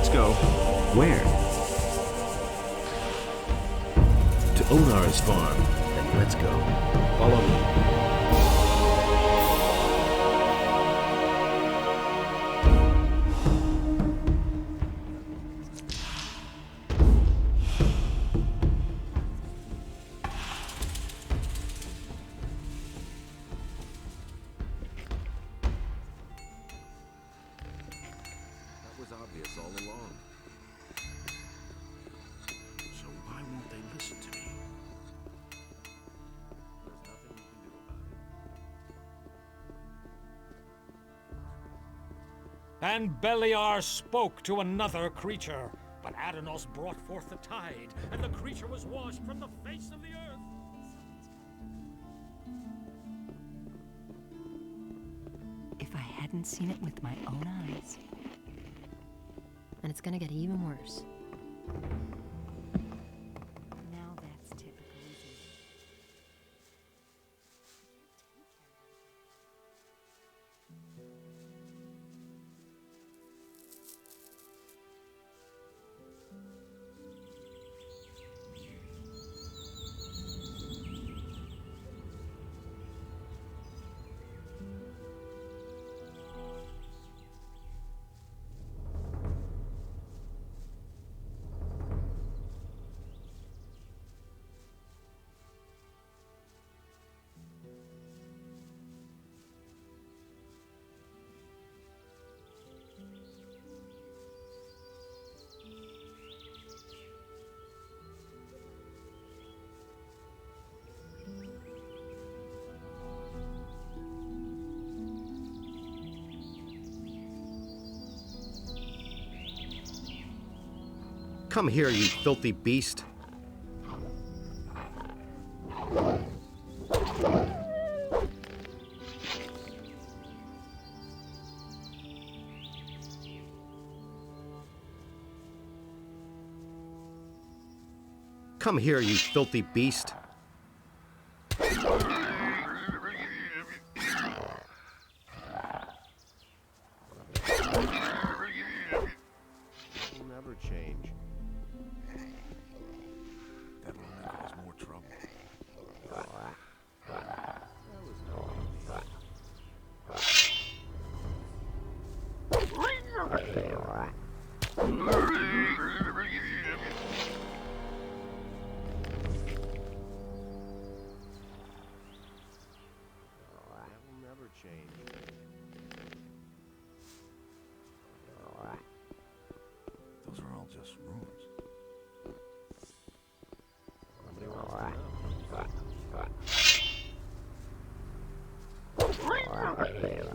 let's go. Where? To Onar's farm. Then let's go. Follow me. That was obvious all along. So why won't they listen to me? There's nothing you can do about it. And Beliar spoke to another creature, but Adanos brought forth the tide, and the creature was washed from the face of the earth. If I hadn't seen it with my own eyes. And it's gonna get even worse. Now that's typical, isn't it? Come here, you filthy beast. Come here, you filthy beast. Will never change. That'll only cause more trouble. That was no idea. That will never change. Those are all just rumors. Nobody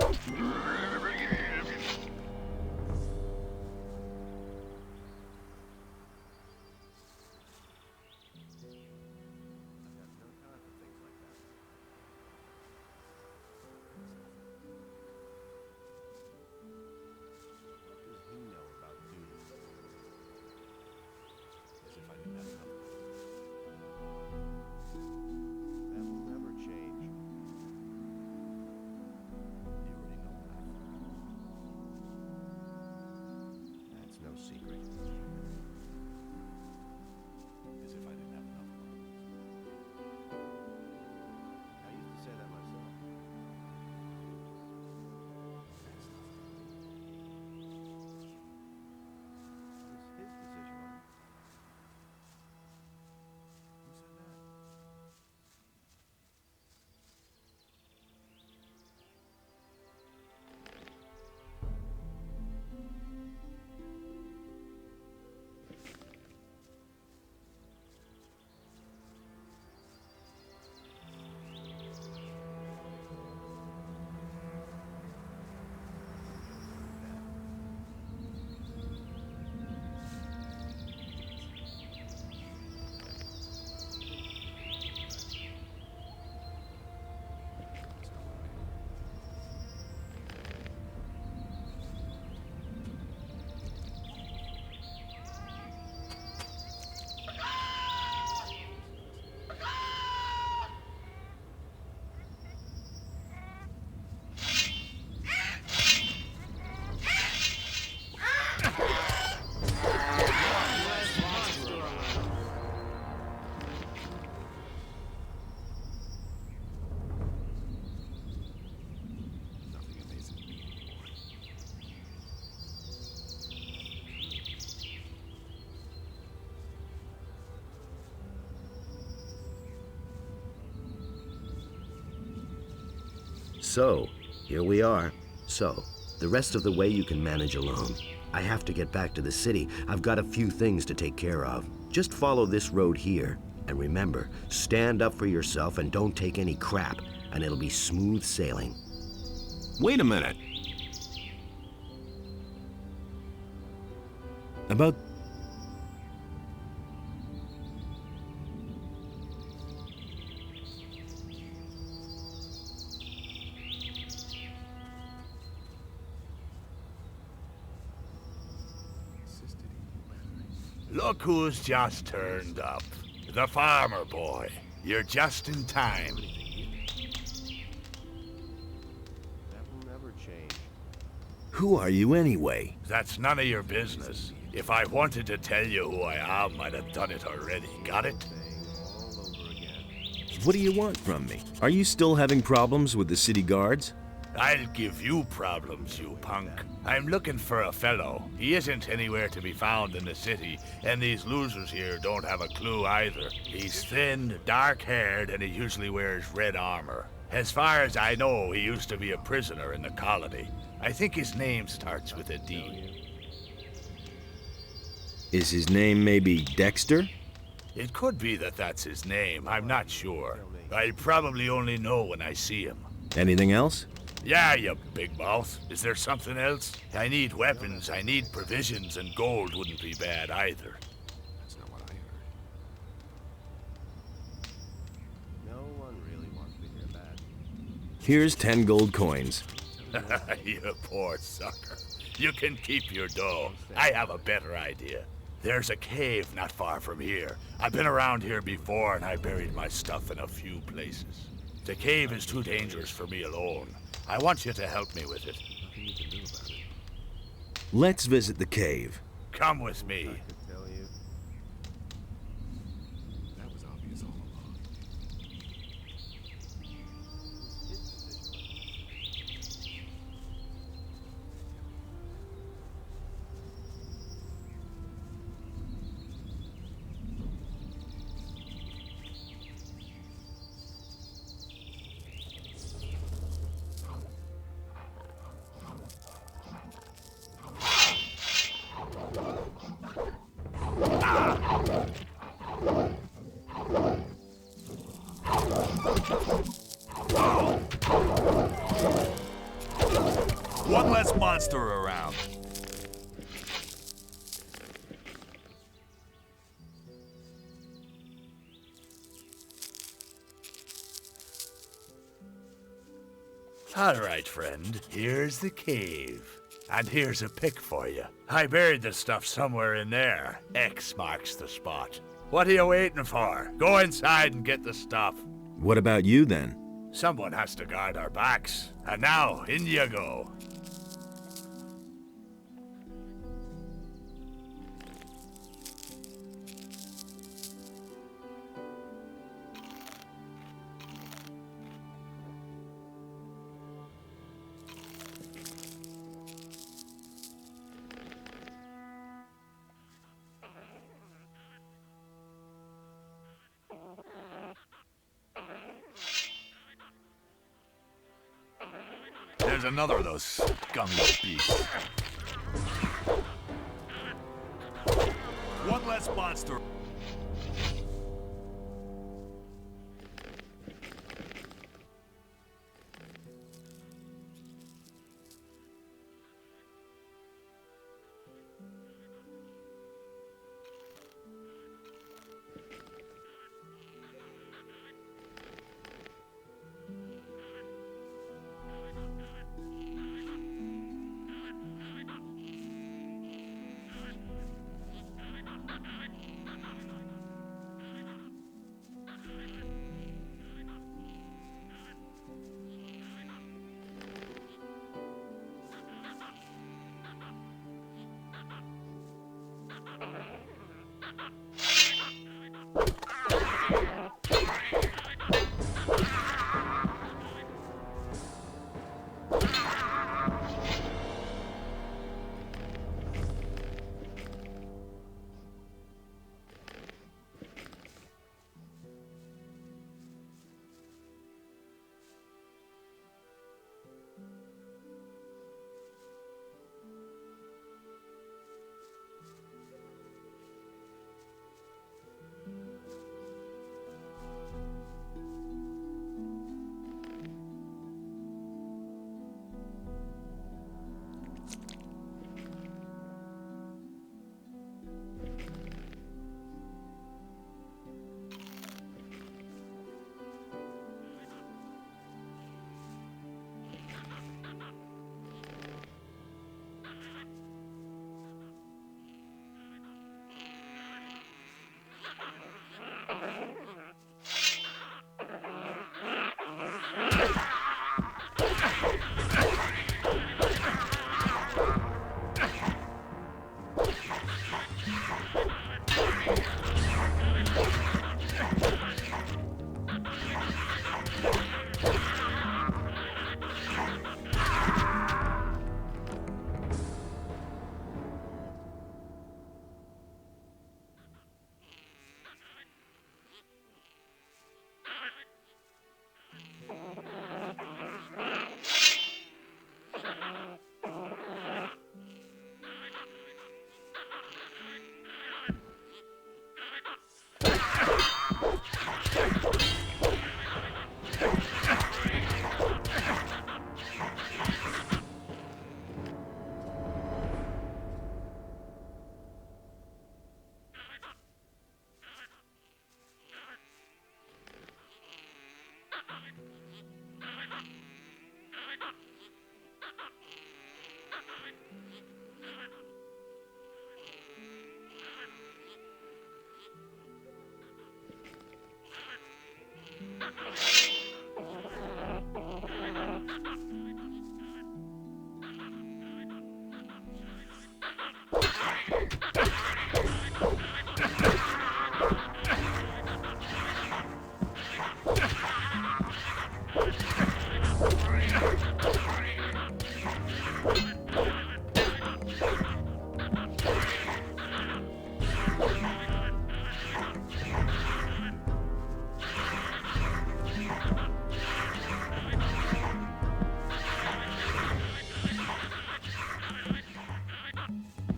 wants to know. I've got no time for things like that. What does he know about duty? As if I didn't have enough. That will never change. You already know that. So, here we are. So, the rest of the way you can manage alone. I have to get back to the city. I've got a few things to take care of. Just follow this road here. And remember, stand up for yourself and don't take any crap, and it'll be smooth sailing. Wait a minute. About... Look who's just turned up. The farmer boy. You're just in time. Who are you anyway? That's none of your business. If I wanted to tell you who I am, I'd have done it already. Got it? What do you want from me? Are you still having problems with the city guards? I'll give you problems, you punk. I'm looking for a fellow. He isn't anywhere to be found in the city, and these losers here don't have a clue either. He's thin, dark-haired, and he usually wears red armor. As far as I know, he used to be a prisoner in the colony. I think his name starts with a D. Is his name maybe Dexter? It could be that that's his name. I'm not sure. I'll probably only know when I see him. Anything else? Yeah, you big mouth. Is there something else? I need weapons, I need provisions, and gold wouldn't be bad either. That's not what I heard. No one really wants to hear that. Here's 10 gold coins. You poor sucker. You can keep your dough. I have a better idea. There's a cave not far from here. I've been around here before, and I buried my stuff in a few places. The cave is too dangerous for me alone. I want you to help me with it. Nothing you can do about it. Let's visit the cave. Come with me. That was obvious all along. One less monster around. All right, friend. Here's the cave. And here's a pick for you. I buried the stuff somewhere in there. X marks the spot. What are you waiting for? Go inside and get the stuff. What about you then? Someone has to guard our backs. And now, in you go. There's another of those scummy beasts. One less monster.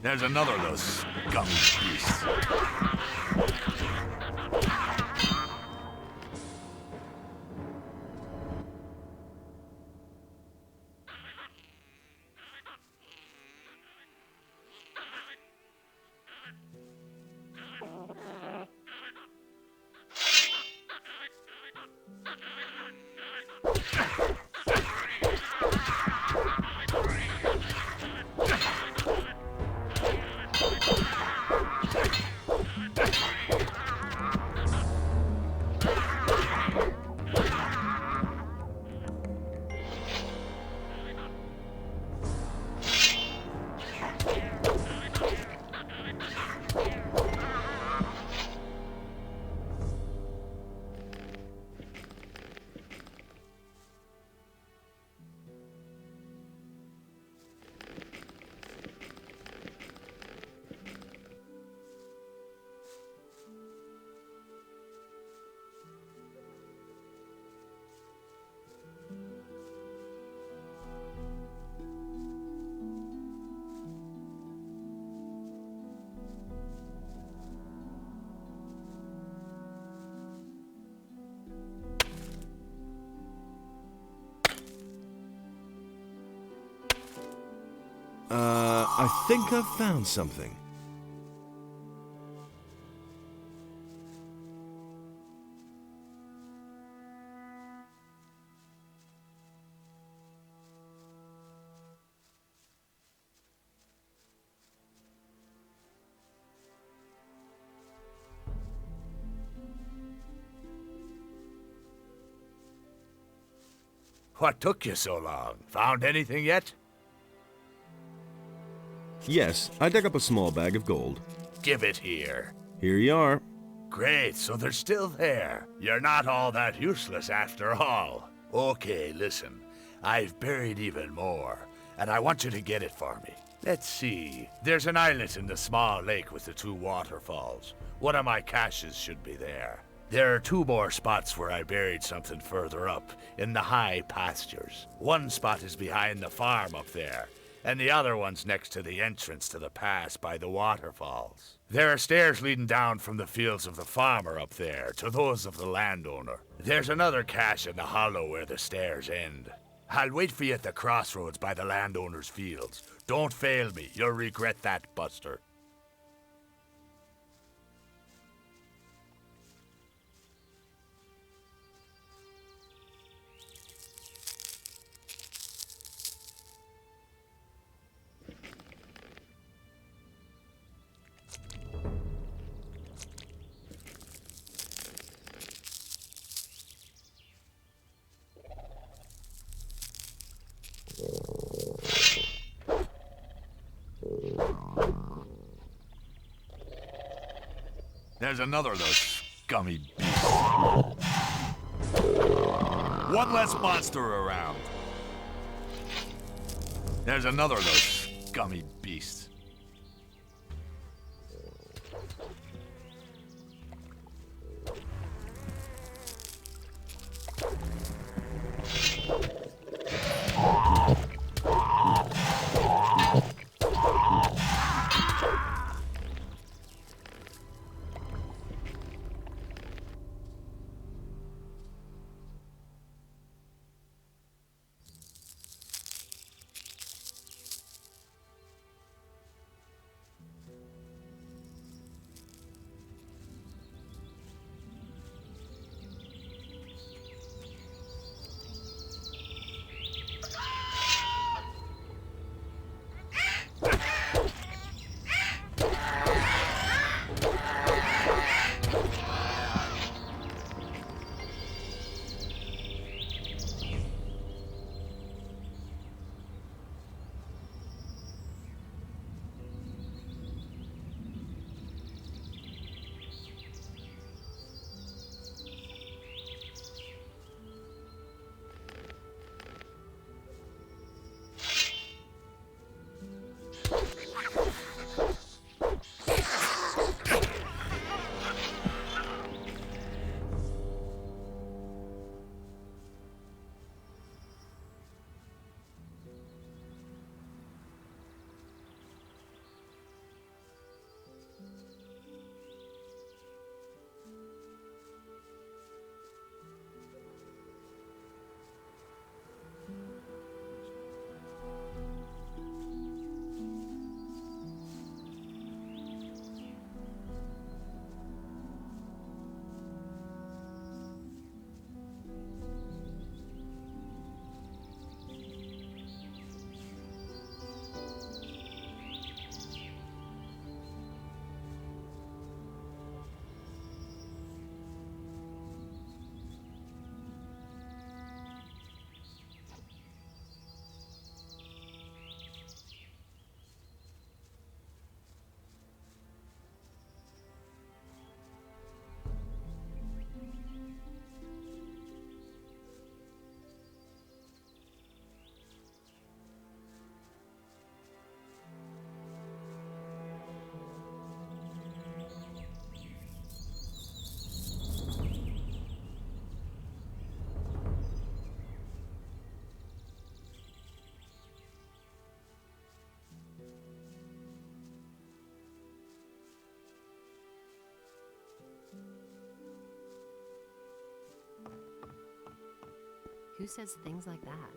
There's another of those scummy beasts. I think I've found something. What took you so long? Found anything yet? Yes, I dug up a small bag of gold. Give it here. Here you are. Great, so they're still there. You're not all that useless after all. Okay, listen. I've buried even more, and I want you to get it for me. Let's see. There's an islet in the small lake with the two waterfalls. One of my caches should be there. There are two more spots where I buried something further up, in the high pastures. One spot is behind the farm up there, and the other one's next to the entrance to the pass by the waterfalls. There are stairs leading down from the fields of the farmer up there to those of the landowner. There's another cache in the hollow where the stairs end. I'll wait for you at the crossroads by the landowner's fields. Don't fail me. You'll regret that, Buster. There's another of those scummy beasts. One less monster around. There's another of those scummy beasts. Who says things like that?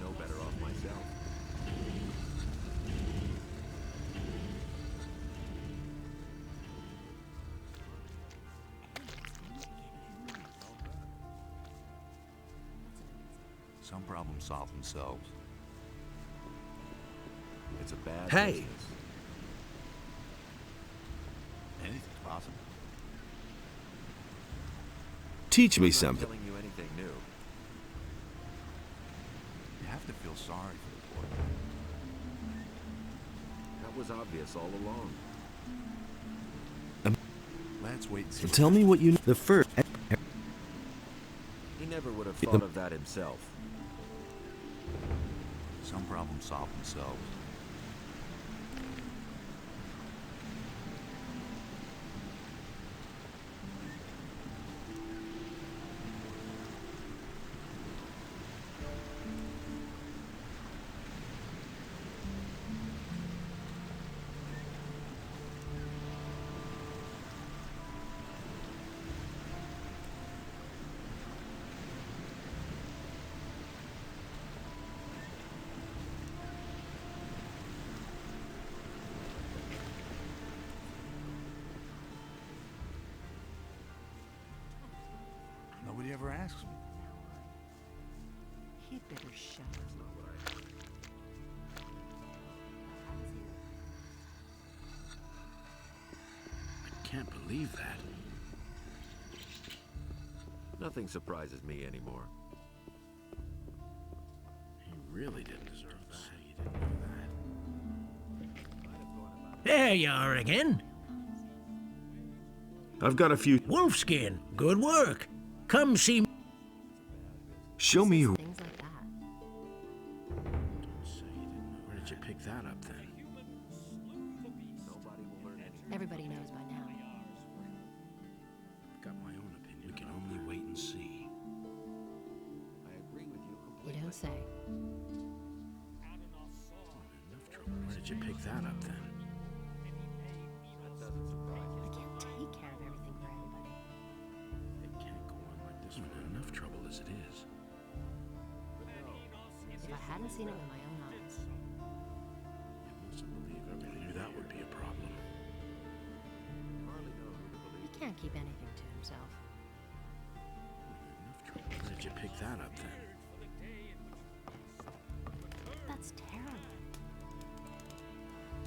No better off myself. Some problems solve themselves. It's a bad Hey! business. Anything's possible. Teach me I'm not something. telling you anything new. You have to feel sorry for the poor guy. That was obvious all along. Let's wait and see. Tell me what you... The first... He never would have thought of that himself. Some problems solve themselves. Nobody ever asks me. He'd better shut up. I can't believe that. Nothing surprises me anymore. He really didn't deserve that. He didn't know that. There you are again. I've got a few... Wolfskin, good work. Come see me. Show me... Things like that. Don't say he didn't know. Where did you pick that up then? Everybody knows by now. I've got my own opinion. We can only wait and see. I agree with you You completely. don't say. Enough trouble. Where did you pick that up then? That doesn't surprise me. You can't take care of everything for everybody. It can't go on like this. We're in enough trouble as it is. If I hadn't seen it with my own eyes, You mustn't believe everybody knew that would be a problem. Hardly know who to believe. he can't keep anything to himself. Enough trouble. Where did you pick that up then? That's terrible.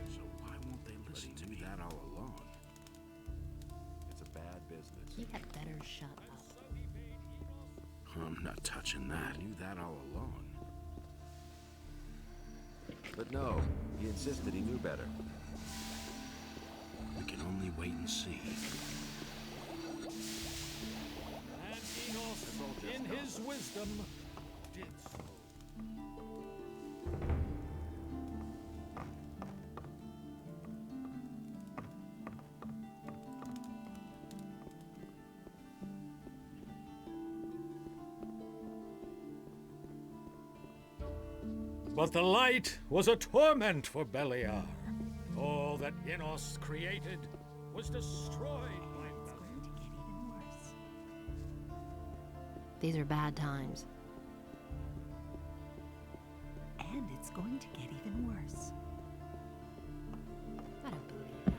So why won't they listen to me? That all along. It's a bad business. He had better shut up. I'm not touching that. I knew that all along. But no, he insisted he knew better. We can only wait and see. And Enos, in his wisdom, did so. But the light was a torment for Beliar. All that Enos created was destroyed by It's Beliar. going to get even worse. These are bad times. And it's going to get even worse. I don't believe that.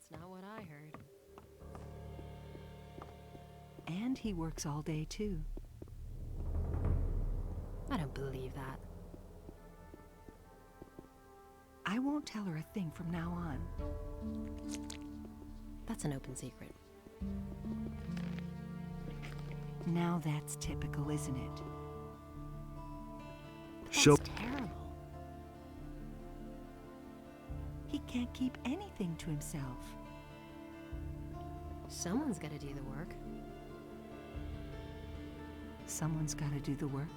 That's not what I heard. And he works all day, too. I don't believe that. I won't tell her a thing from now on. That's an open secret. Now that's typical, isn't it? But Show- that's terrible. He can't keep anything to himself. Someone's got to do the work. Someone's got to do the work.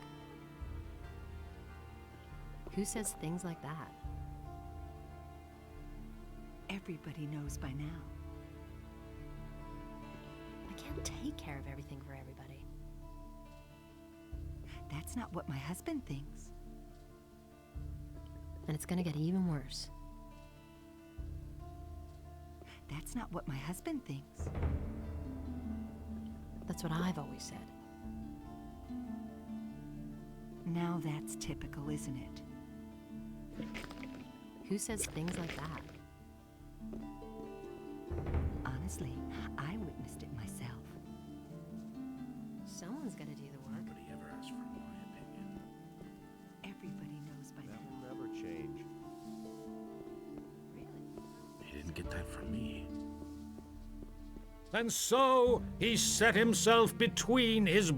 Who says things like that? Everybody knows by now. I can't take care of everything for everybody. That's not what my husband thinks. And it's gonna get even worse. That's not what my husband thinks. That's what I've always said. Now that's typical, isn't it? Who says things like that? Honestly, I witnessed it myself. Someone's got to do the work. Nobody ever asked for my opinion. Everybody knows by That now. will never change. Really? He didn't get that from me. And so he set himself between his...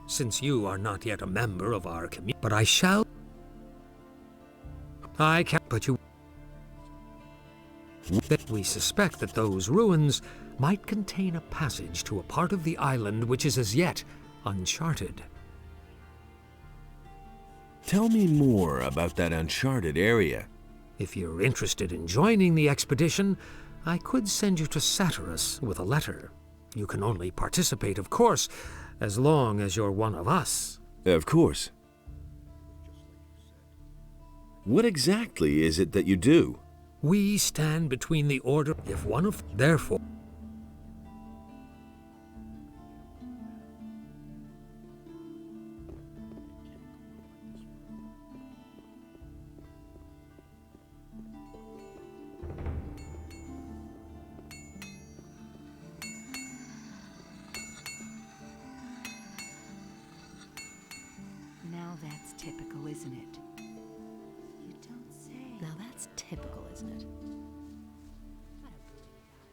Since you are not yet a member of our community, but I shall... I can't, but you... That we suspect that those ruins might contain a passage to a part of the island which is as yet uncharted. Tell me more about that uncharted area. If you're interested in joining the expedition, I could send you to Satyrus with a letter. You can only participate, of course, as long as you're one of us. Of course. What exactly is it that you do? We stand between the order if one of... Therefore... Now that's typical, isn't it? You don't say. Now that's typical, isn't it?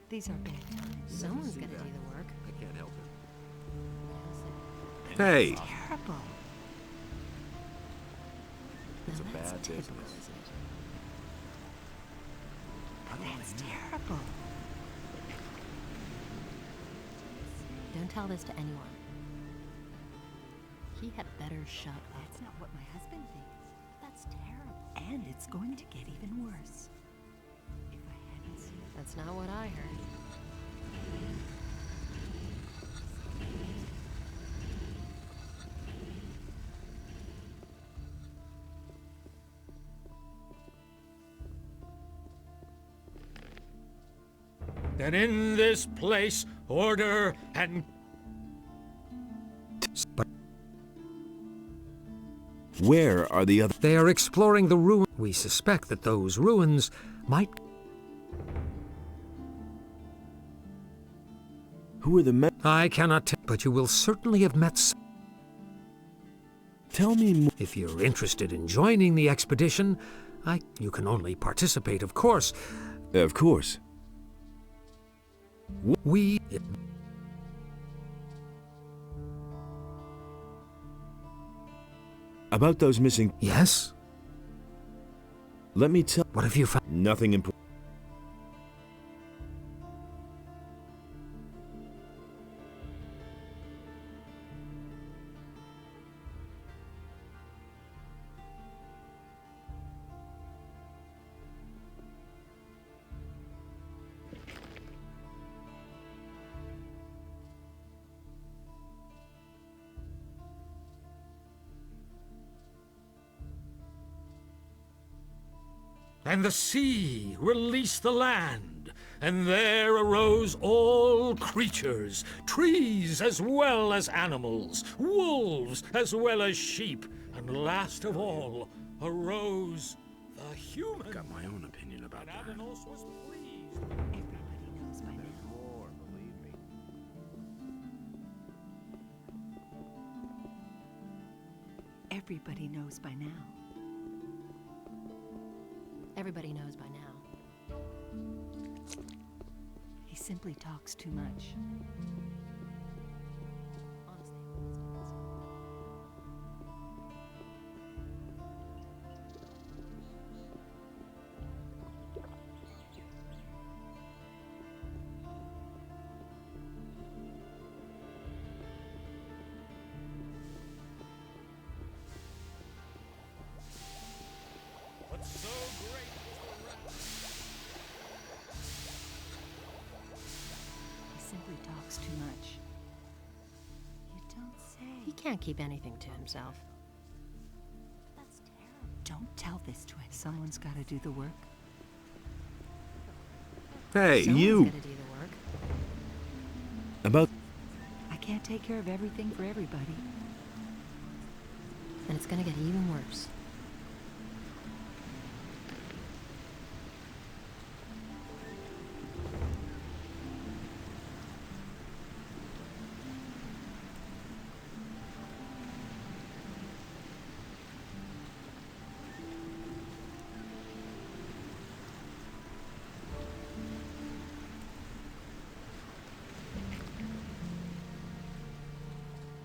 These are bad times. Someone's gonna do the work. I can't help it. Hey, Terrible. It's a Now that's bad typical, business. isn't it? That's terrible. Don't tell this to anyone. He had better shut up. That's not what my husband thinks. That's terrible. And it's going to get even worse. If I hadn't seen it. That's not what I heard. That in this place, order and... But where are the other... they are exploring the ruin. We suspect that those ruins might... Who are the men? I cannot tell, but you will certainly have met Tell me more. If you're interested in joining the expedition, you can only participate, of course. Of course. We... About those missing... Yes? Let me tell... What have you found? Nothing important. And the sea released the land, and there arose all creatures, trees as well as animals, wolves as well as sheep, and last of all arose the human. I've got my own opinion about And that. Adanos was pleased. Everybody knows by now. More, believe me. Everybody knows by now. Everybody knows by now. He simply talks too much. Honestly, What's so great was the wrath? He simply talks too much. You don't say. he can't keep anything to himself. That's terrible. Don't tell this to anyone. Someone's got to do the work. Hey, Someone's you! gonna do the work. About... I can't take care of everything for everybody. And it's gonna get even worse.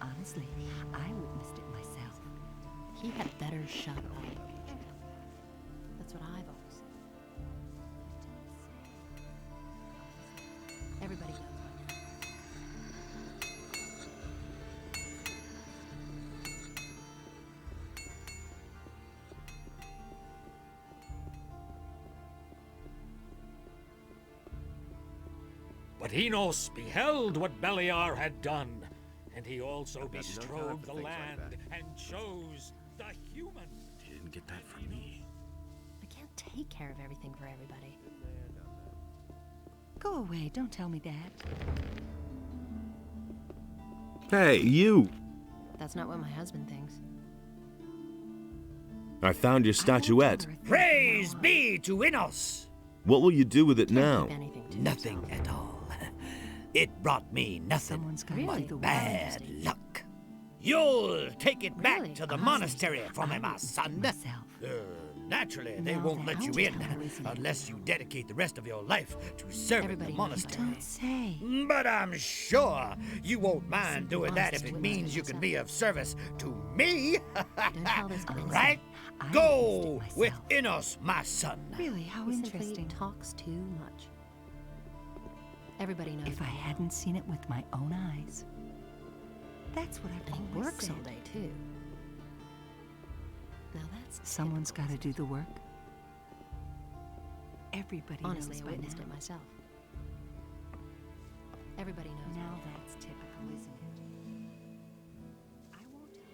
Honestly, I witnessed it myself. He had better shut up. That's what But Enos beheld what Beliar had done, and he also got no time bestrode for the things like land that. and chose the human. You didn't get that from me. I can't take care of everything for everybody. Go away, don't tell me that. Hey, you! That's not what my husband thinks. I found your statuette. Praise be to Innos! What will you do with it Can't now? keep anything to Nothing himself. at all. It brought me nothing. Someone's gonna Really? do the work. Bad luck. You'll take it back Really? to the I'm monastery for me, my son. Myself. Naturally, they Now won't let you that's in how isn't it? unless you dedicate the rest of your life to serving Everybody the knows monastery. Don't say. But I'm sure you won't mind Simply doing that honest if it with means you myself. can be of service to me. Don't tell this to anyone. Right? I Go noticed it with myself. Innos, my son. Really, how He simply interesting. talks too much. Everybody knows. If I hadn't seen it with my own eyes. That's what I've And he always works said. all day too. Now that's Someone's got typical. to do the work. Everybody Honestly, knows I by witnessed now. it myself. Everybody knows. Now by that's typical, isn't it? I won't tell you.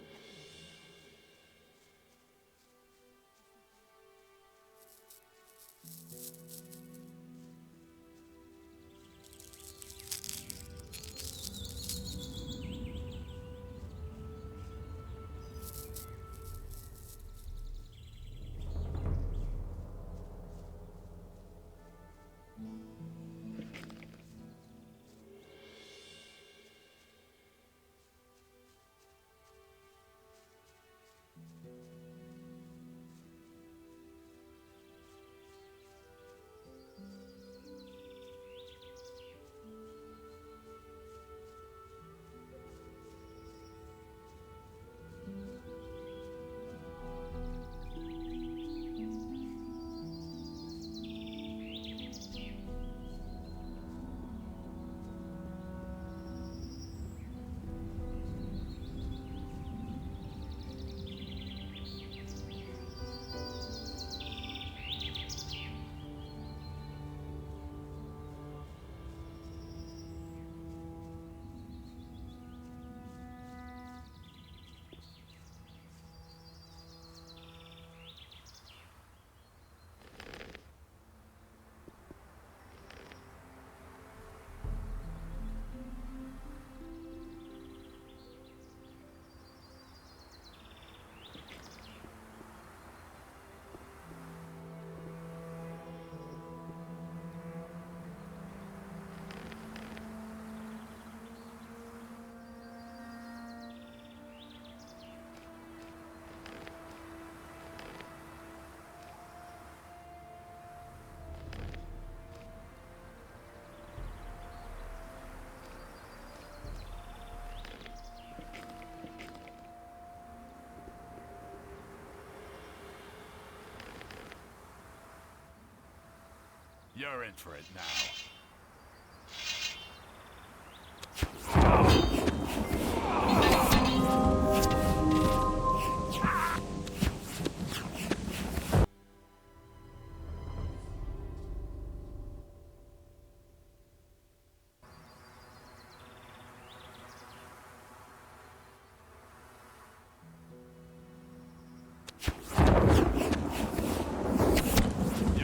You're in for it now.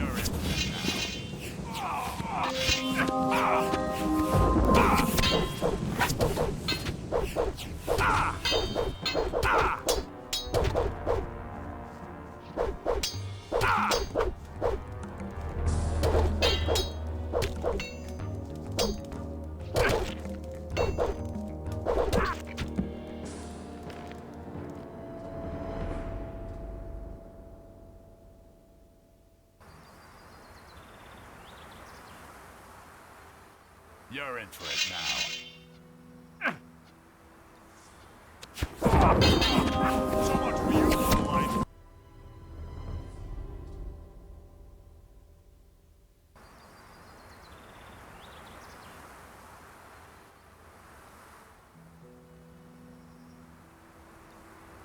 You're in for it now. You're in for it now. So much for you, life.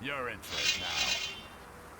You're in for it now.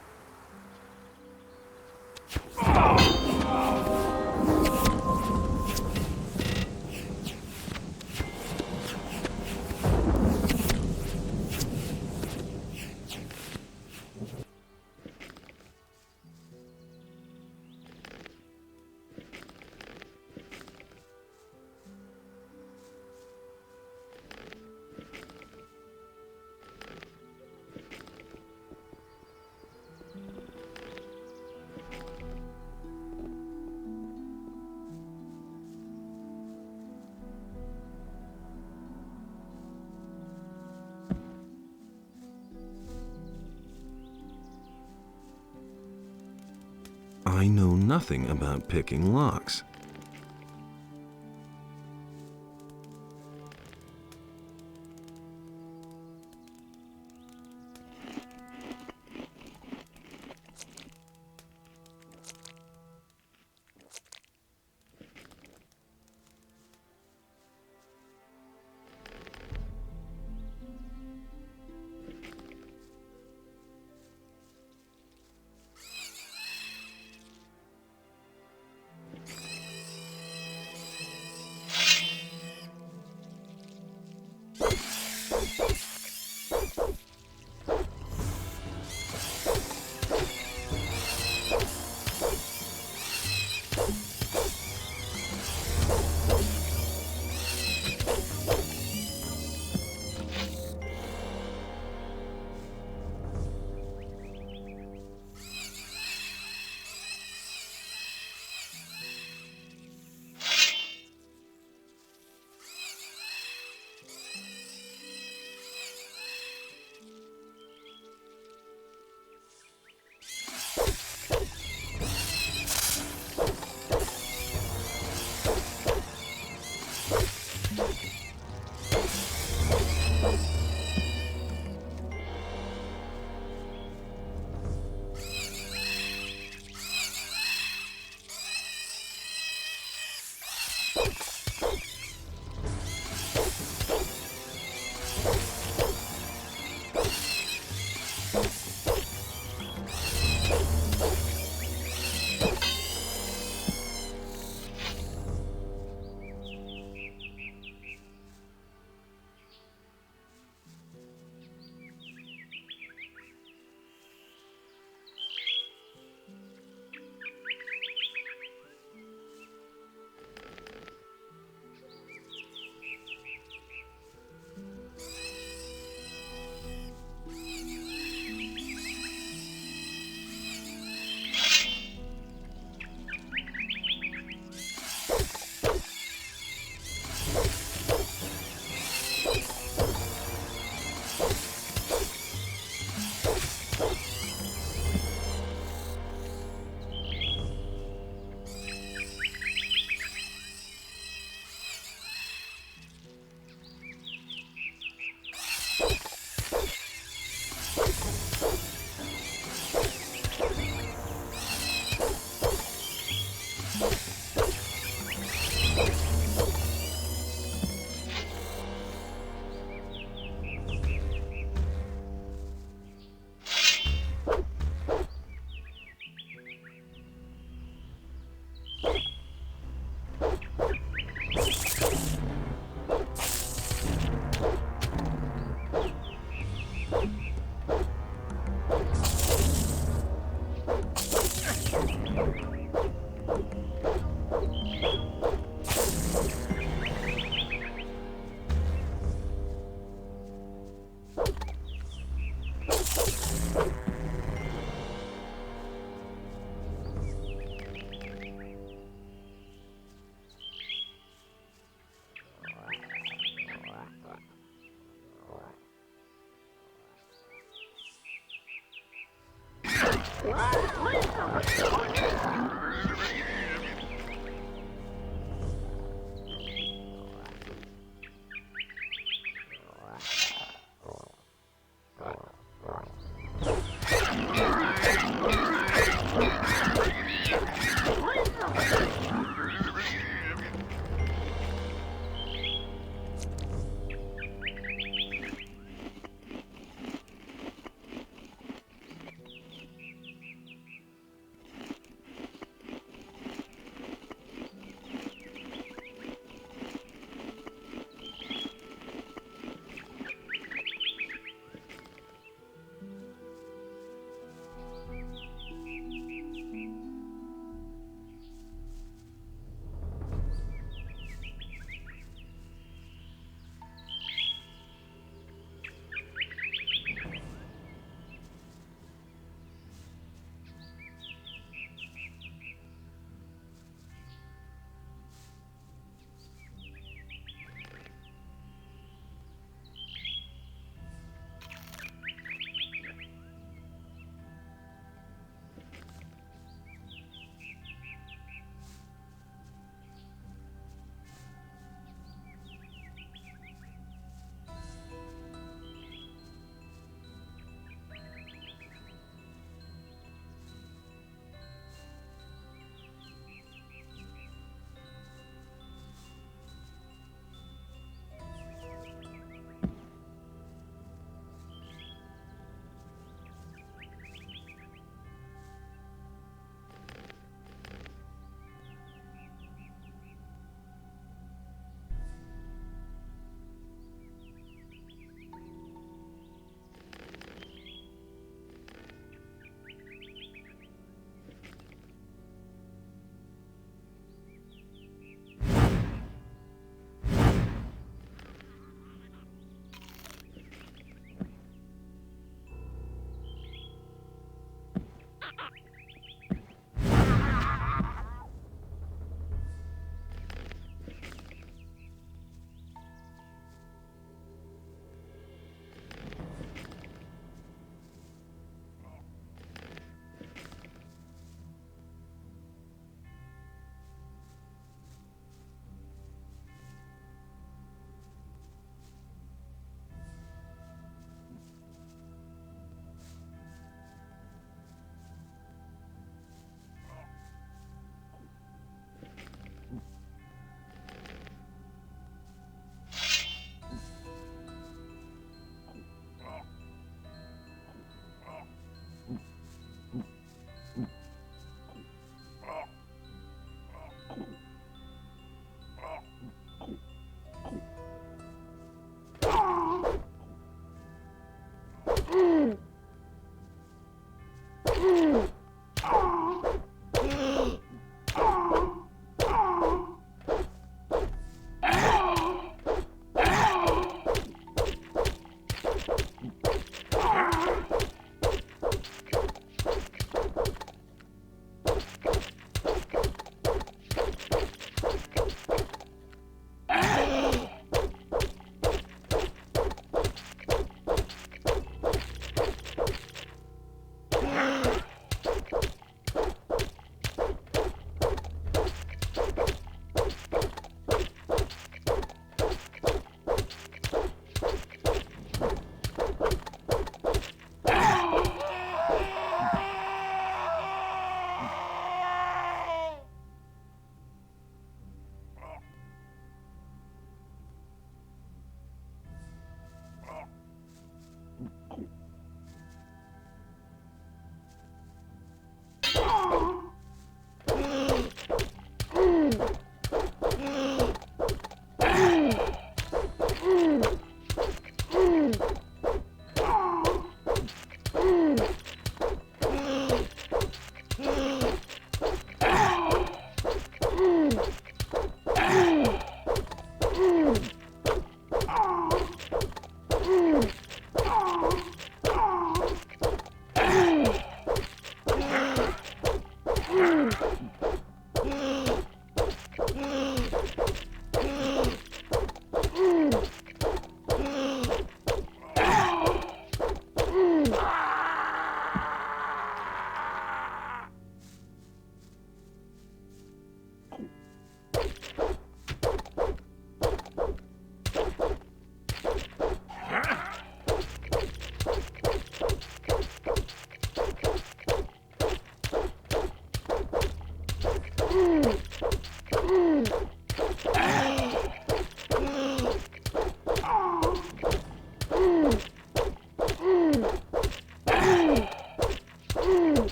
I know nothing about picking locks.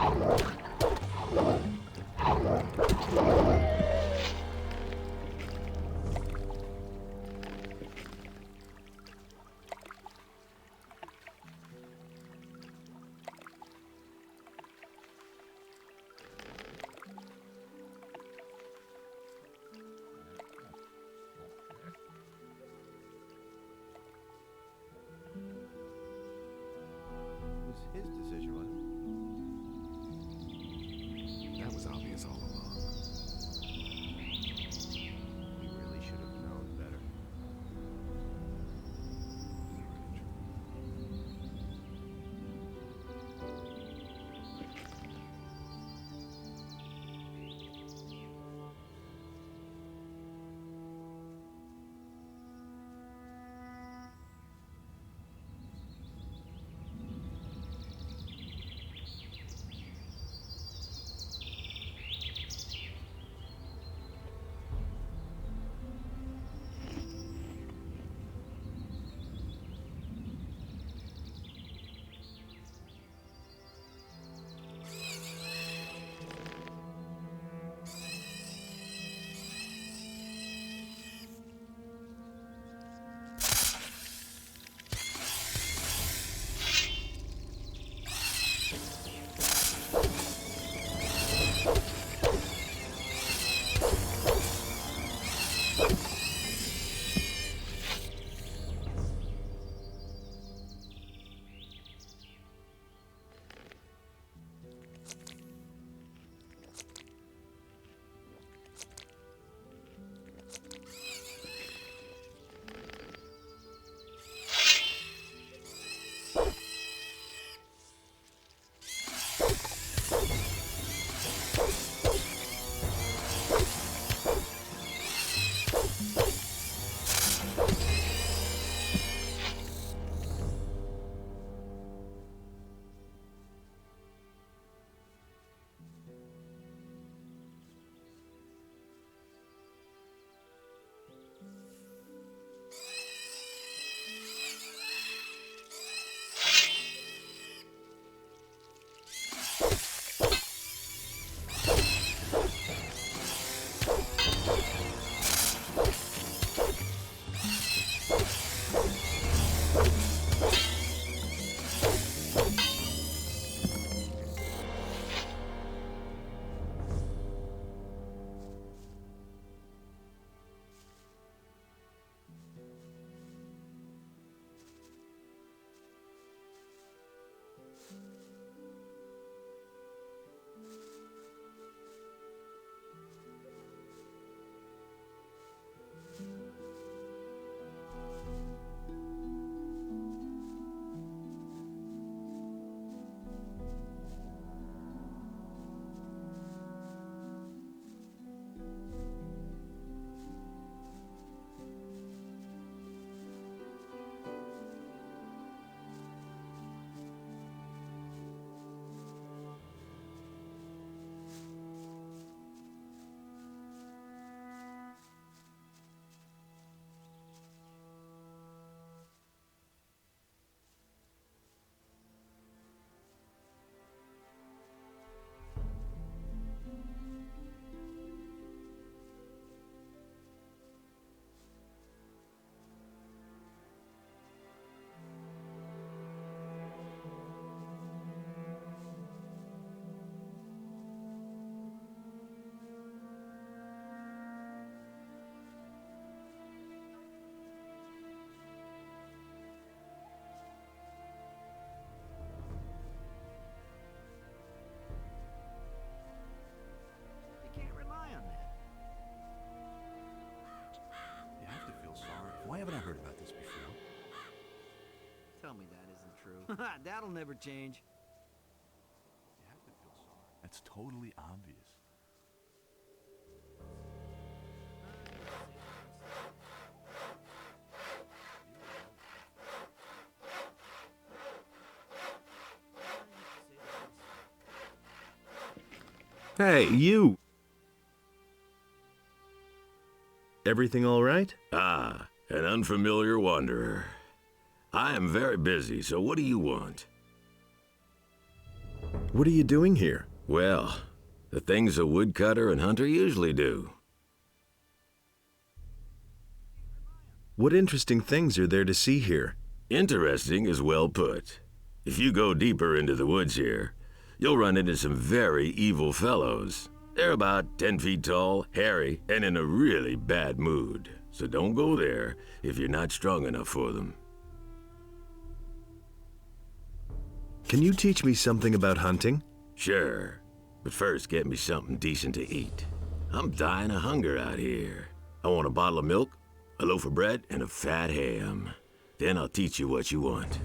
It was his decision, wasn't it? That was obvious all along. He really should have known better. Why haven't I heard about this before? Tell me that isn't true. That'll never change. You have to feel sorry. That's totally obvious. Hey, you! Everything all right? Ah, an unfamiliar wanderer. I am very busy, so what do you want? What are you doing here? Well, the things a woodcutter and hunter usually do. What interesting things are there to see here? Interesting is well put. If you go deeper into the woods here, you'll run into some very evil fellows. They're about 10 feet tall, hairy, and in a really bad mood. So don't go there if you're not strong enough for them. Can you teach me something about hunting? Sure, but first get me something decent to eat. I'm dying of hunger out here. I want a bottle of milk, a loaf of bread, and a fat ham. Then I'll teach you what you want.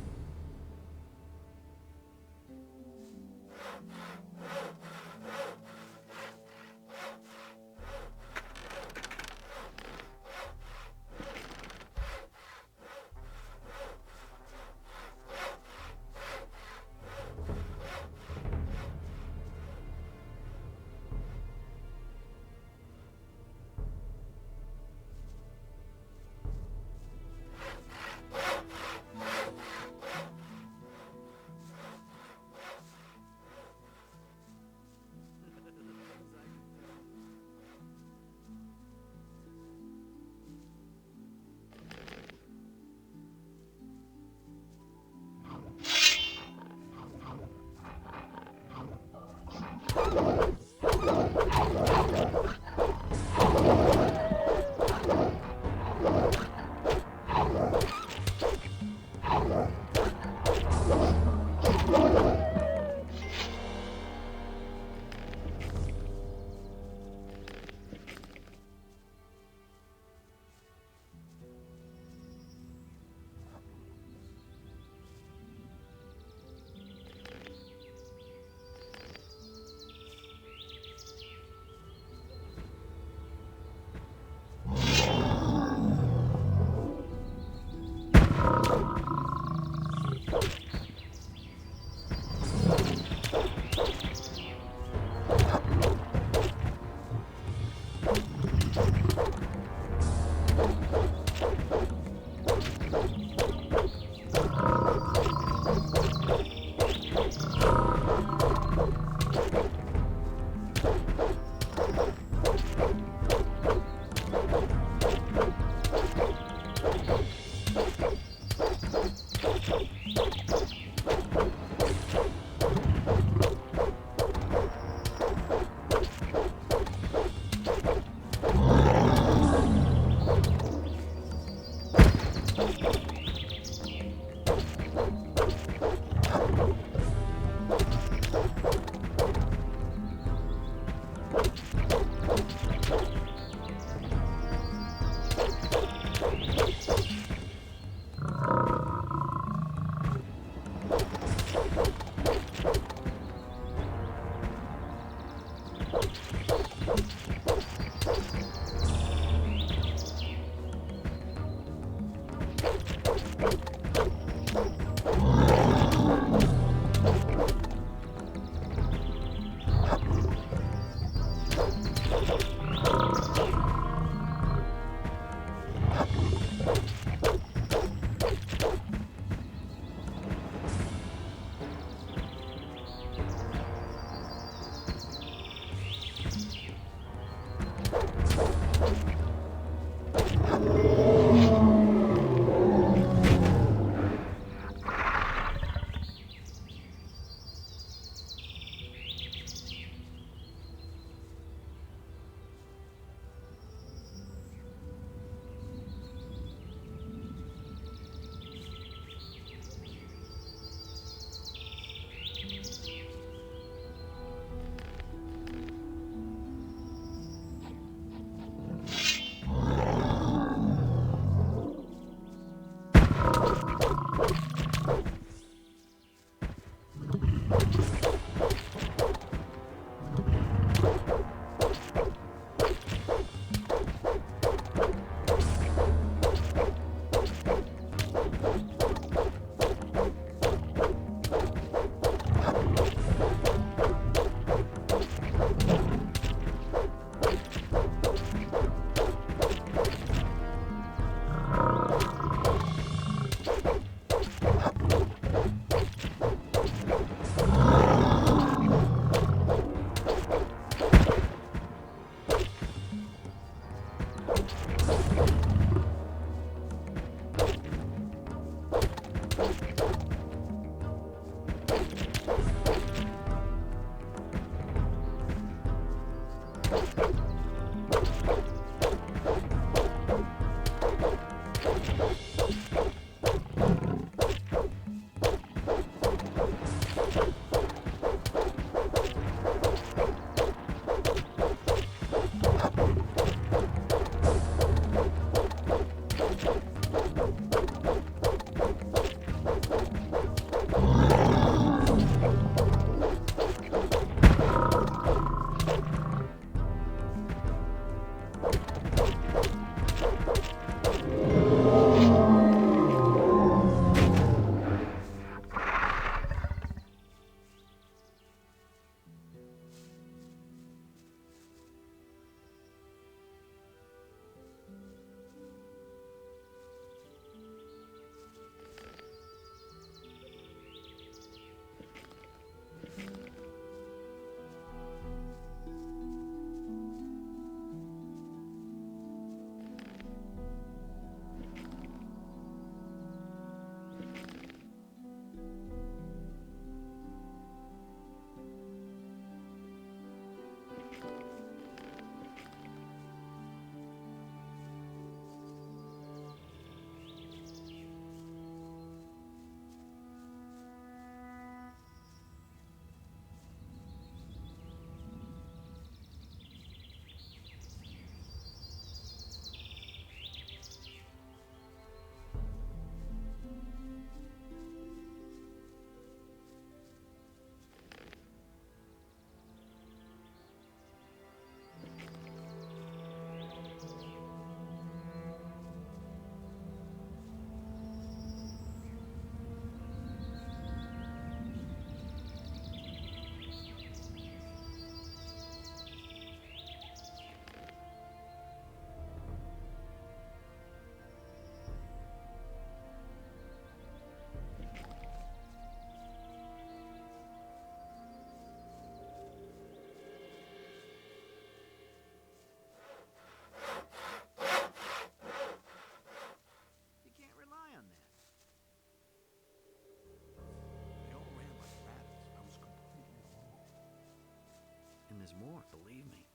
There's more, believe me.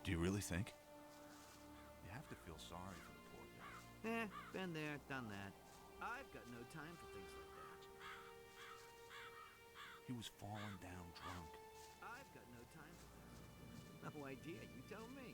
Do you really think? You have to feel sorry for the poor guy. Been there, done that. I've got no time for things like that. He was falling down drunk. I've got no time for things. No idea, you tell me.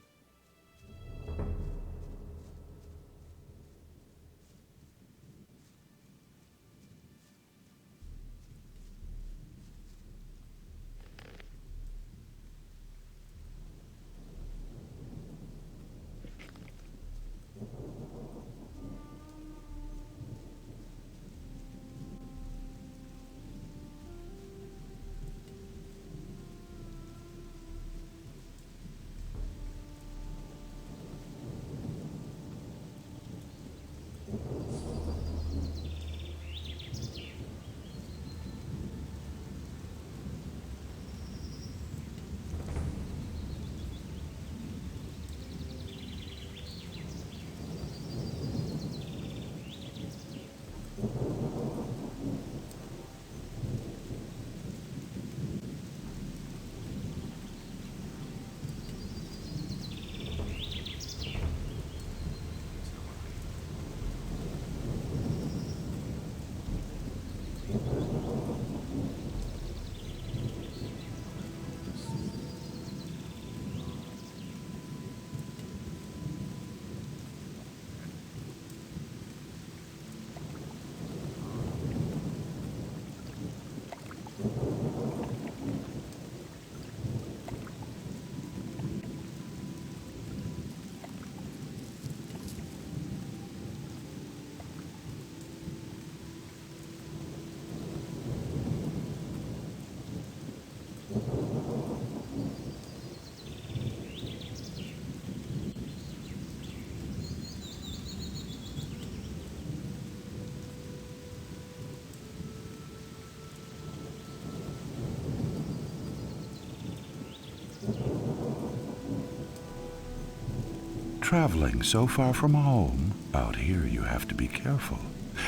Traveling so far from home, out here you have to be careful,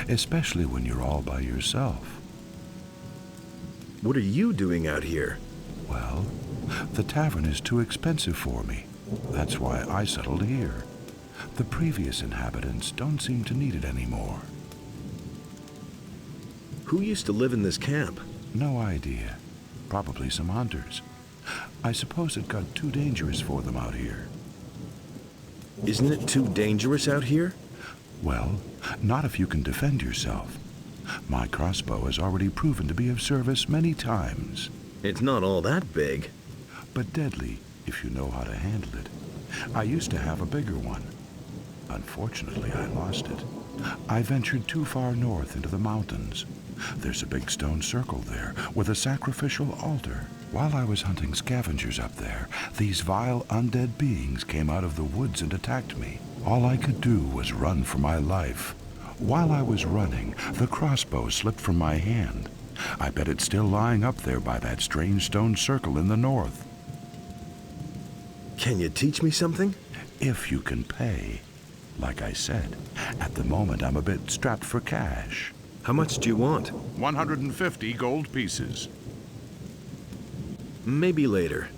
especially when you're all by yourself. What are you doing out here? Well, the tavern is too expensive for me. That's why I settled here. The previous inhabitants don't seem to need it anymore. Who used to live in this camp? No idea. Probably some hunters. I suppose it got too dangerous for them out here. Isn't it too dangerous out here? Well, not if you can defend yourself. My crossbow has already proven to be of service many times. It's not all that big. But deadly, if you know how to handle it. I used to have a bigger one. Unfortunately, I lost it. I ventured too far north into the mountains. There's a big stone circle there with a sacrificial altar. While I was hunting scavengers up there, these vile undead beings came out of the woods and attacked me. All I could do was run for my life. While I was running, the crossbow slipped from my hand. I bet it's still lying up there by that strange stone circle in the north. Can you teach me something? If you can pay. Like I said, at the moment I'm a bit strapped for cash. How much do you want? 150 gold pieces. Maybe later.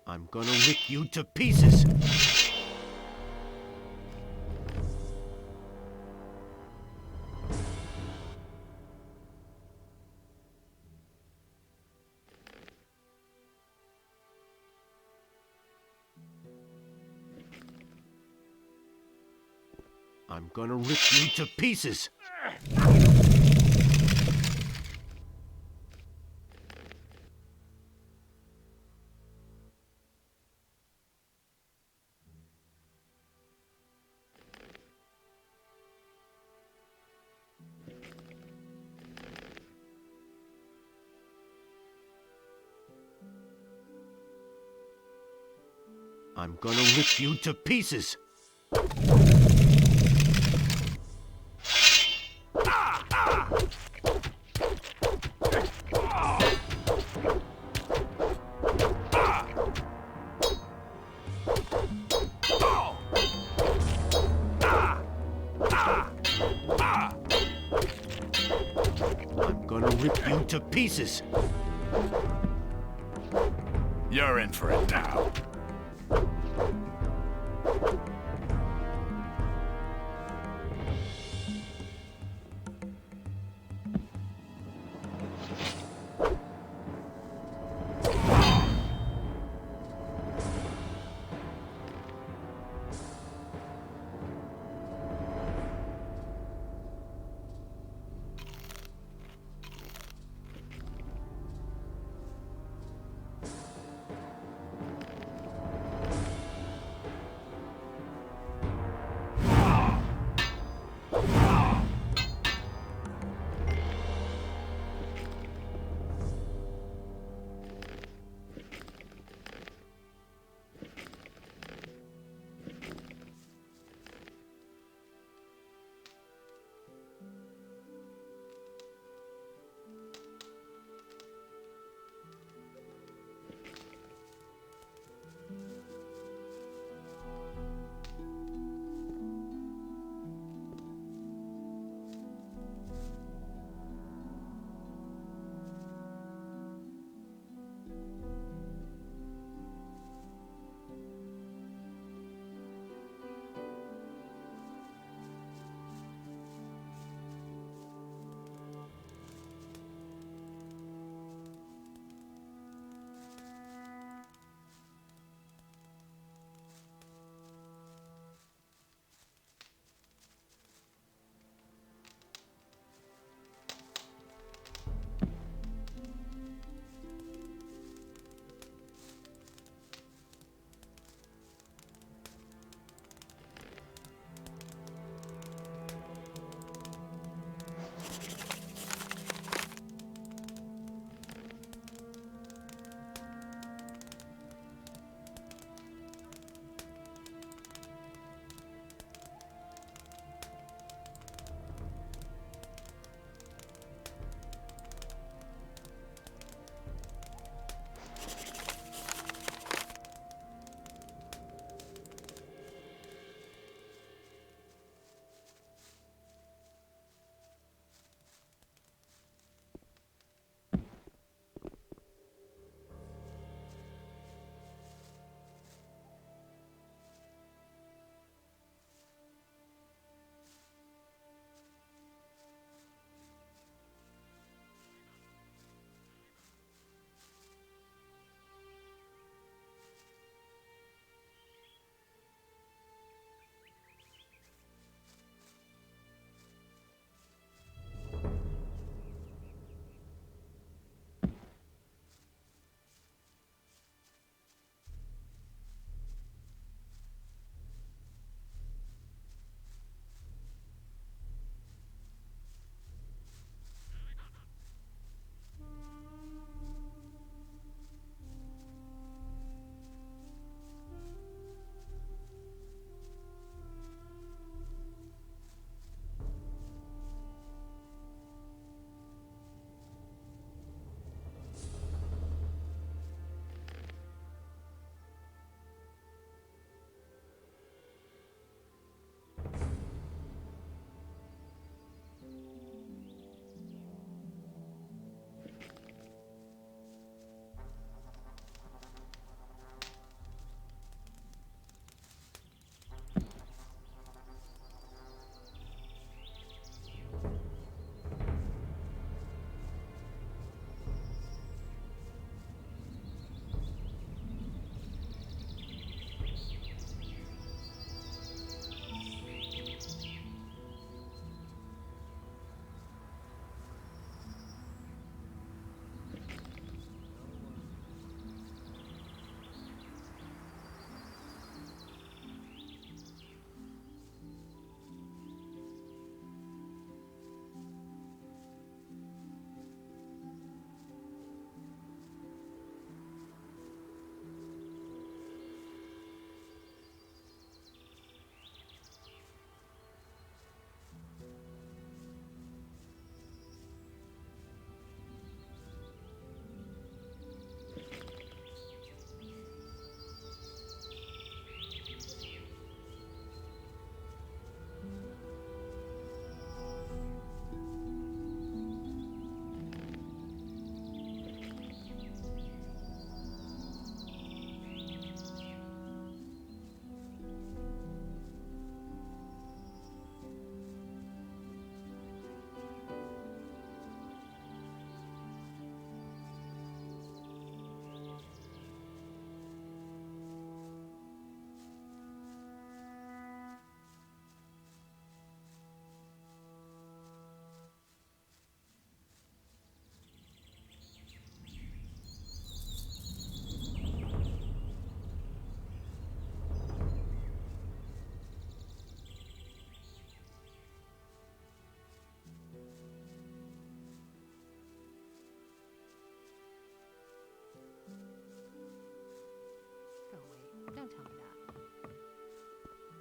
I'm gonna lick you to pieces! I'm gonna rip you to pieces! I'm gonna rip you to pieces. I'm gonna rip you to pieces. You're in for it now.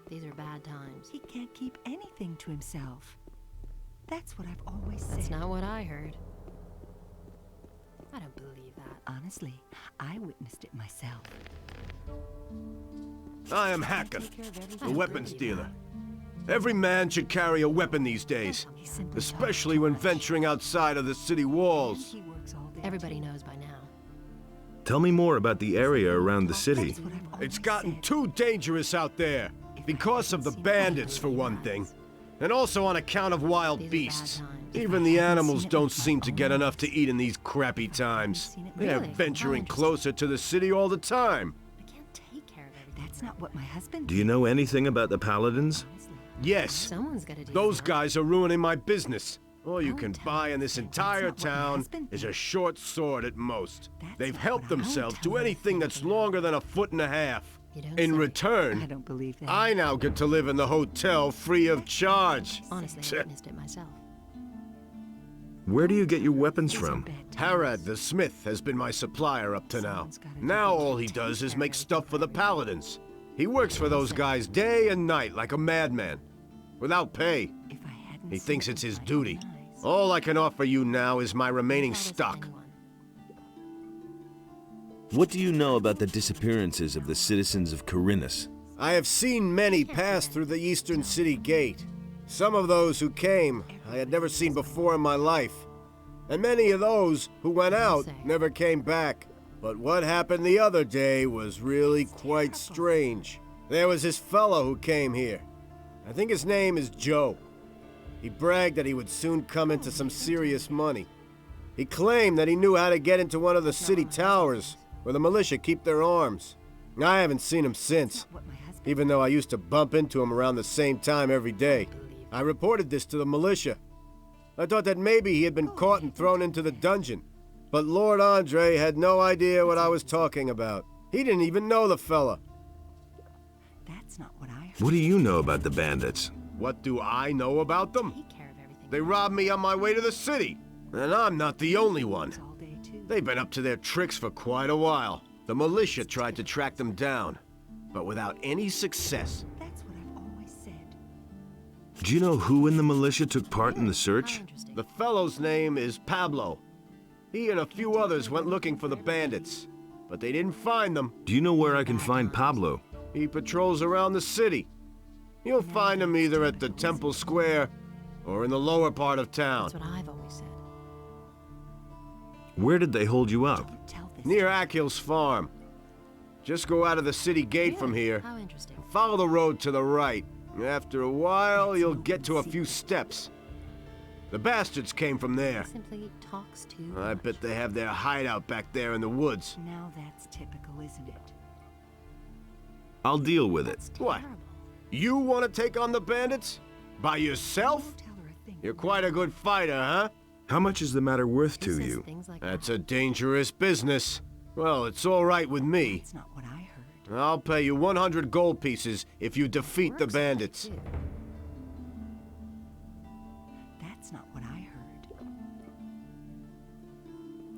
These are bad times. He can't keep anything to himself. That's what I've always said. That's not what I heard. I don't believe that. Honestly, I witnessed it myself. I am Hacken, a weapons dealer. Every man should carry a weapon these days, especially when venturing outside of the city walls. Everybody knows by now. Tell me more about the area around the city. It's gotten too dangerous out there, because of the bandits for one thing, and also on account of wild beasts. Even the animals don't seem to get enough to eat in these crappy times. They're venturing closer to the city all the time. That's not what my husband Do you know anything about the Paladins? Yes. Someone's gotta do Those guys are ruining my business. All you can buy in this entire town is a short sword at most. They've helped themselves to anything that's longer than 1.5 feet. In return, I don't believe that. I now get to live in the hotel free of charge. Honestly, I witnessed it myself. Where do you get your weapons from? Harad the Smith has been my supplier up to now. Now all he does is make stuff for the Paladins. He works for those guys day and night like a madman, without pay. He thinks it's his duty. All I can offer you now is my remaining stock. What do you know about the disappearances of the citizens of Khorinis? I have seen many pass through the eastern city gate. Some of those who came I had never seen before in my life. And many of those who went out never came back. But what happened the other day was really quite strange. There was this fellow who came here. I think his name is Joe. He bragged that he would soon come into some serious money. He claimed that he knew how to get into one of the city towers where the militia keep their arms. I haven't seen him since, even though I used to bump into him around the same time every day. I reported this to the militia. I thought that maybe he had been caught and thrown into the dungeon. But Lord Andre had no idea what I was talking about. He didn't even know the fella. That's not what I heard. What do you know about the bandits? What do I know about them? They robbed me on my way to the city. And I'm not the only one. They've been up to their tricks for quite a while. The militia tried to track them down, but without any success. That's what I've always said. Do you know who in the militia took part in the search? The fellow's name is Pablo. He and a few others went looking for the bandits, but they didn't find them. Do you know where I can find Pablo? He patrols around the city. You'll find him either at the Temple Square or in the lower part of town. That's what I've always said. Where did they hold you up? Near Akhil's farm. Just go out of the city gate from here. How interesting. Follow the road to the right. After a while, you'll get to a few steps. The bastards came from there. Simply talks too I bet they have their hideout back there in the woods. Now that's typical, isn't it? I'll deal with it. What? You want to take on the bandits? By yourself? You're quite a good fighter, huh? How much is the matter worth to you? That's a dangerous business. Well, it's all right with me. That's not what I heard. I'll pay you 100 gold pieces if you defeat the bandits. That's not what I heard.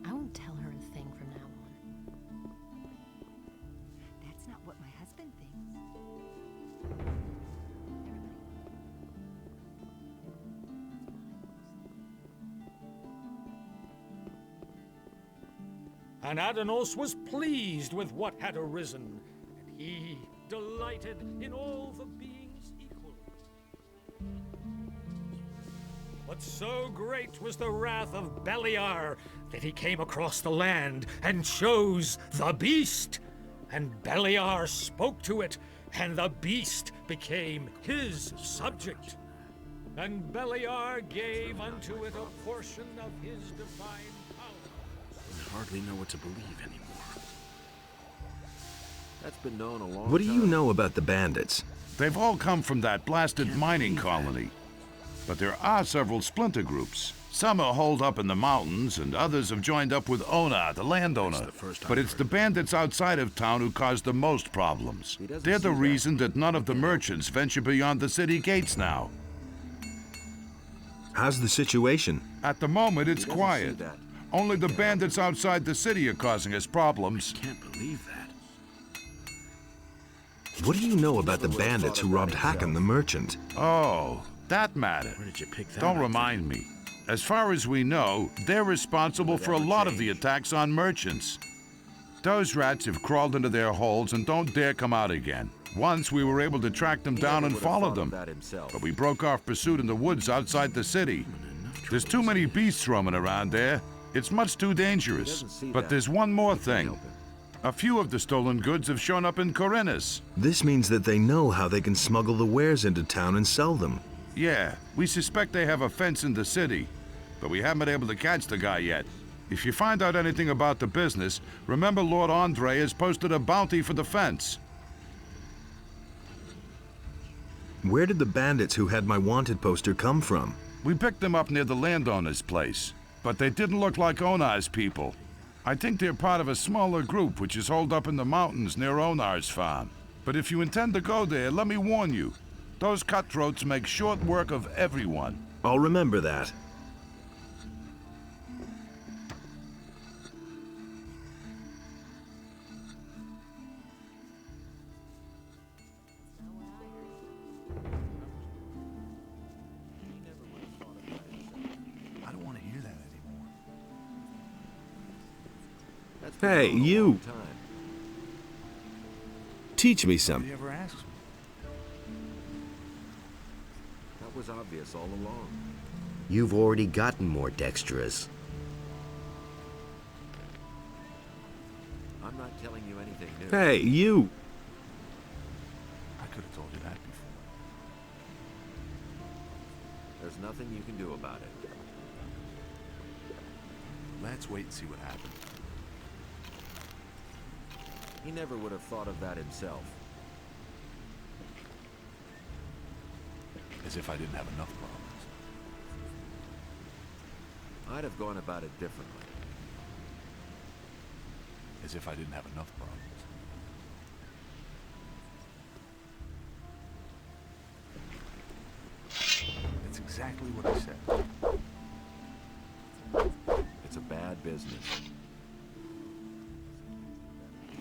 I won't tell her a thing from now on. That's not what my husband thinks. And Adanos was pleased with what had arisen, and he delighted in all the beings equal. But so great was the wrath of Beliar that he came across the land and chose the beast. And Beliar spoke to it, and the beast became his subject. And Beliar gave unto it a portion of his divine power. I hardly know what to believe anymore. That's been known a long time. What do you know about the bandits? They've all come from that blasted mining colony. But there are several splinter groups. Some are holed up in the mountains, and others have joined up with Ona, the landowner. But it's the bandits outside of town who cause the most problems. They're the reason that none of the merchants venture beyond the city gates now. How's the situation? At the moment, it's quiet. Only the bandits outside the city are causing us problems. I can't believe that. What do you know about the bandits who robbed Hakon the merchant? Oh, that matter. Where did you pick that Don't up? remind me. As far as we know, they're responsible for a lot of the attacks on merchants. Those rats have crawled into their holes and don't dare come out again. Once we were able to track them down and follow them, but we broke off pursuit in the woods outside the city. There's too many beasts roaming around there. It's much too dangerous. But there's one more thing. A few of the stolen goods have shown up in Corinus. This means that they know how they can smuggle the wares into town and sell them. Yeah, we suspect they have a fence in the city, but we haven't been able to catch the guy yet. If you find out anything about the business, remember Lord Andre has posted a bounty for the fence. Where did the bandits who had my wanted poster come from? We picked them up near the landowner's place, but they didn't look like Onar's people. I think they're part of a smaller group which is holed up in the mountains near Onar's farm. But if you intend to go there, let me warn you. Those cutthroats make short work of everyone. I'll remember that. I don't want to hear that anymore. Hey, you! Teach me Nobody something. ever asks me. That was obvious all along. You've already gotten more dexterous. I'm not telling you anything new. Hey, you! I could have told you that before. There's nothing you can do about it. Let's wait and see what happens. He never would have thought of that himself. As if I didn't have enough problems. I'd have gone about it differently. As if I didn't have enough problems. That's exactly what I said. It's a bad business.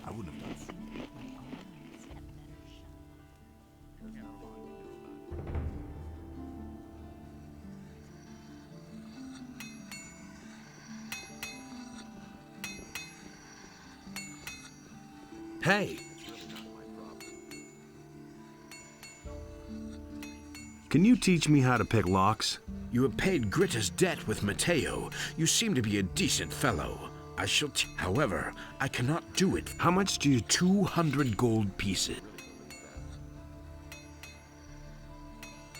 I wouldn't have done it. Hey! Can you teach me how to pick locks? You have paid Gritta's debt with Matteo. You seem to be a decent fellow. I shall however, I cannot do it. How much do you... 200 gold pieces.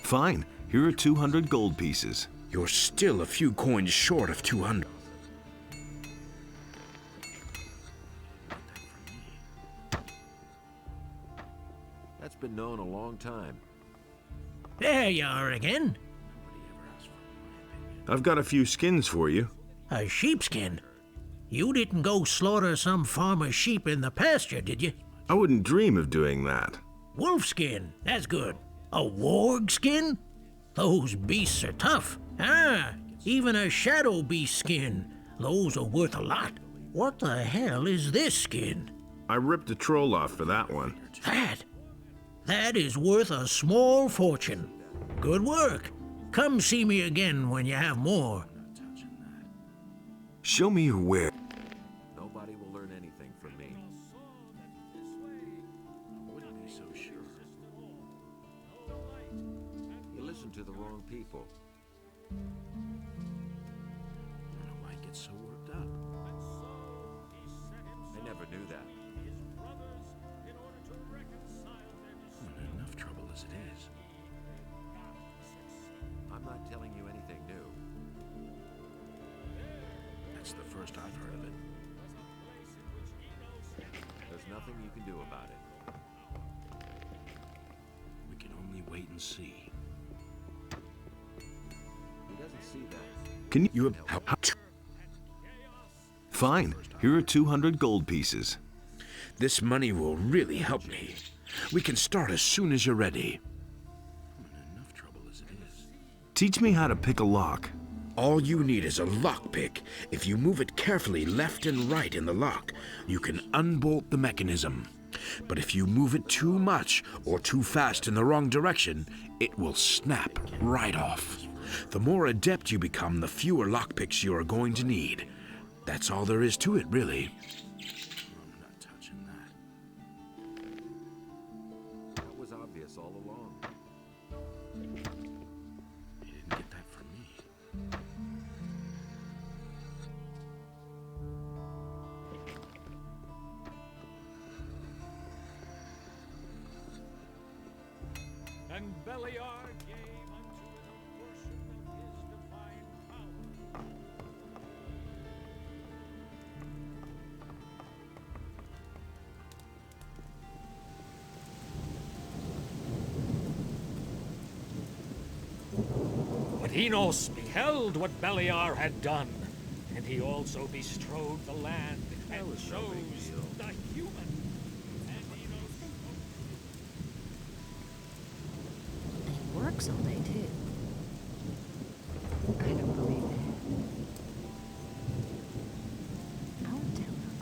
Fine. Here are 200 gold pieces. You're still a few coins short of 200. That's been known a long time. There you are again. I've got a few skins for you. A sheepskin? You didn't go slaughter some farmer's sheep in the pasture, did you? I wouldn't dream of doing that. Wolfskin, that's good. A warg skin? Those beasts are tough. Ah, even a shadow beast skin. Those are worth a lot. What the hell is this skin? I ripped a troll off for that one. That is worth a small fortune. Good work. Come see me again when you have more. Show me your ware. Nobody will learn anything from me. I wouldn't be so sure. You listen to the wrong people. I don't know why he gets so worked up. I never knew that. I'm in enough trouble as it is. I'm not telling you anything new. That's the first I've heard of it. There's nothing you can do about it. We can only wait and see. He doesn't see that. Can you... Fine. Here are 200 gold pieces. This money will really help me. We can start as soon as you're ready. I'm in enough trouble as it is. Teach me how to pick a lock. All you need is a lockpick. If you move it carefully left and right in the lock, you can unbolt the mechanism. But if you move it too much or too fast in the wrong direction, it will snap right off. The more adept you become, the fewer lockpicks you are going to need. That's all there is to it, really. I'm not touching that. That was obvious all along. You didn't get that from me. And Beliar gave unto it a portion of his divine power. But Enos beheld what Beliar had done, and he also bestrode the land and chose the human. And Enos And he works all day, too. I don't believe it. I'll tell her.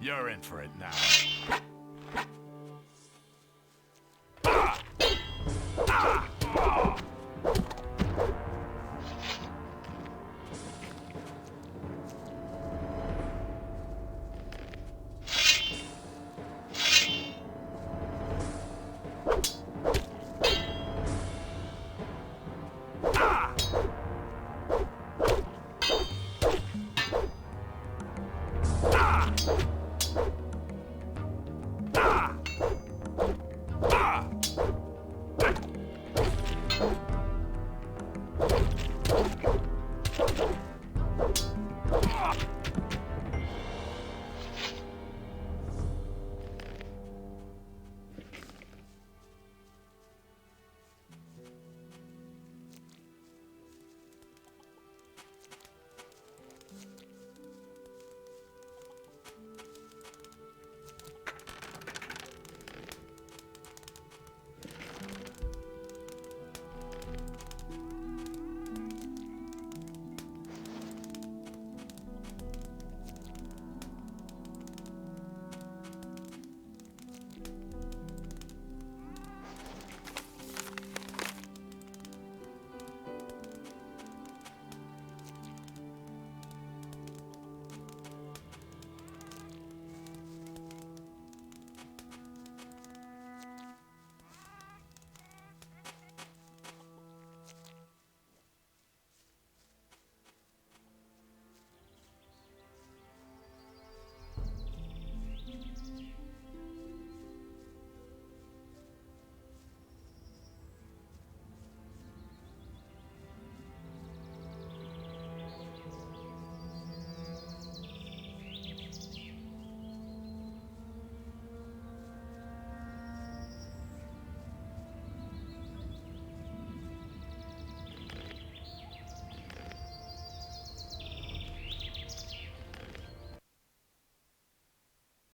You're in for it now.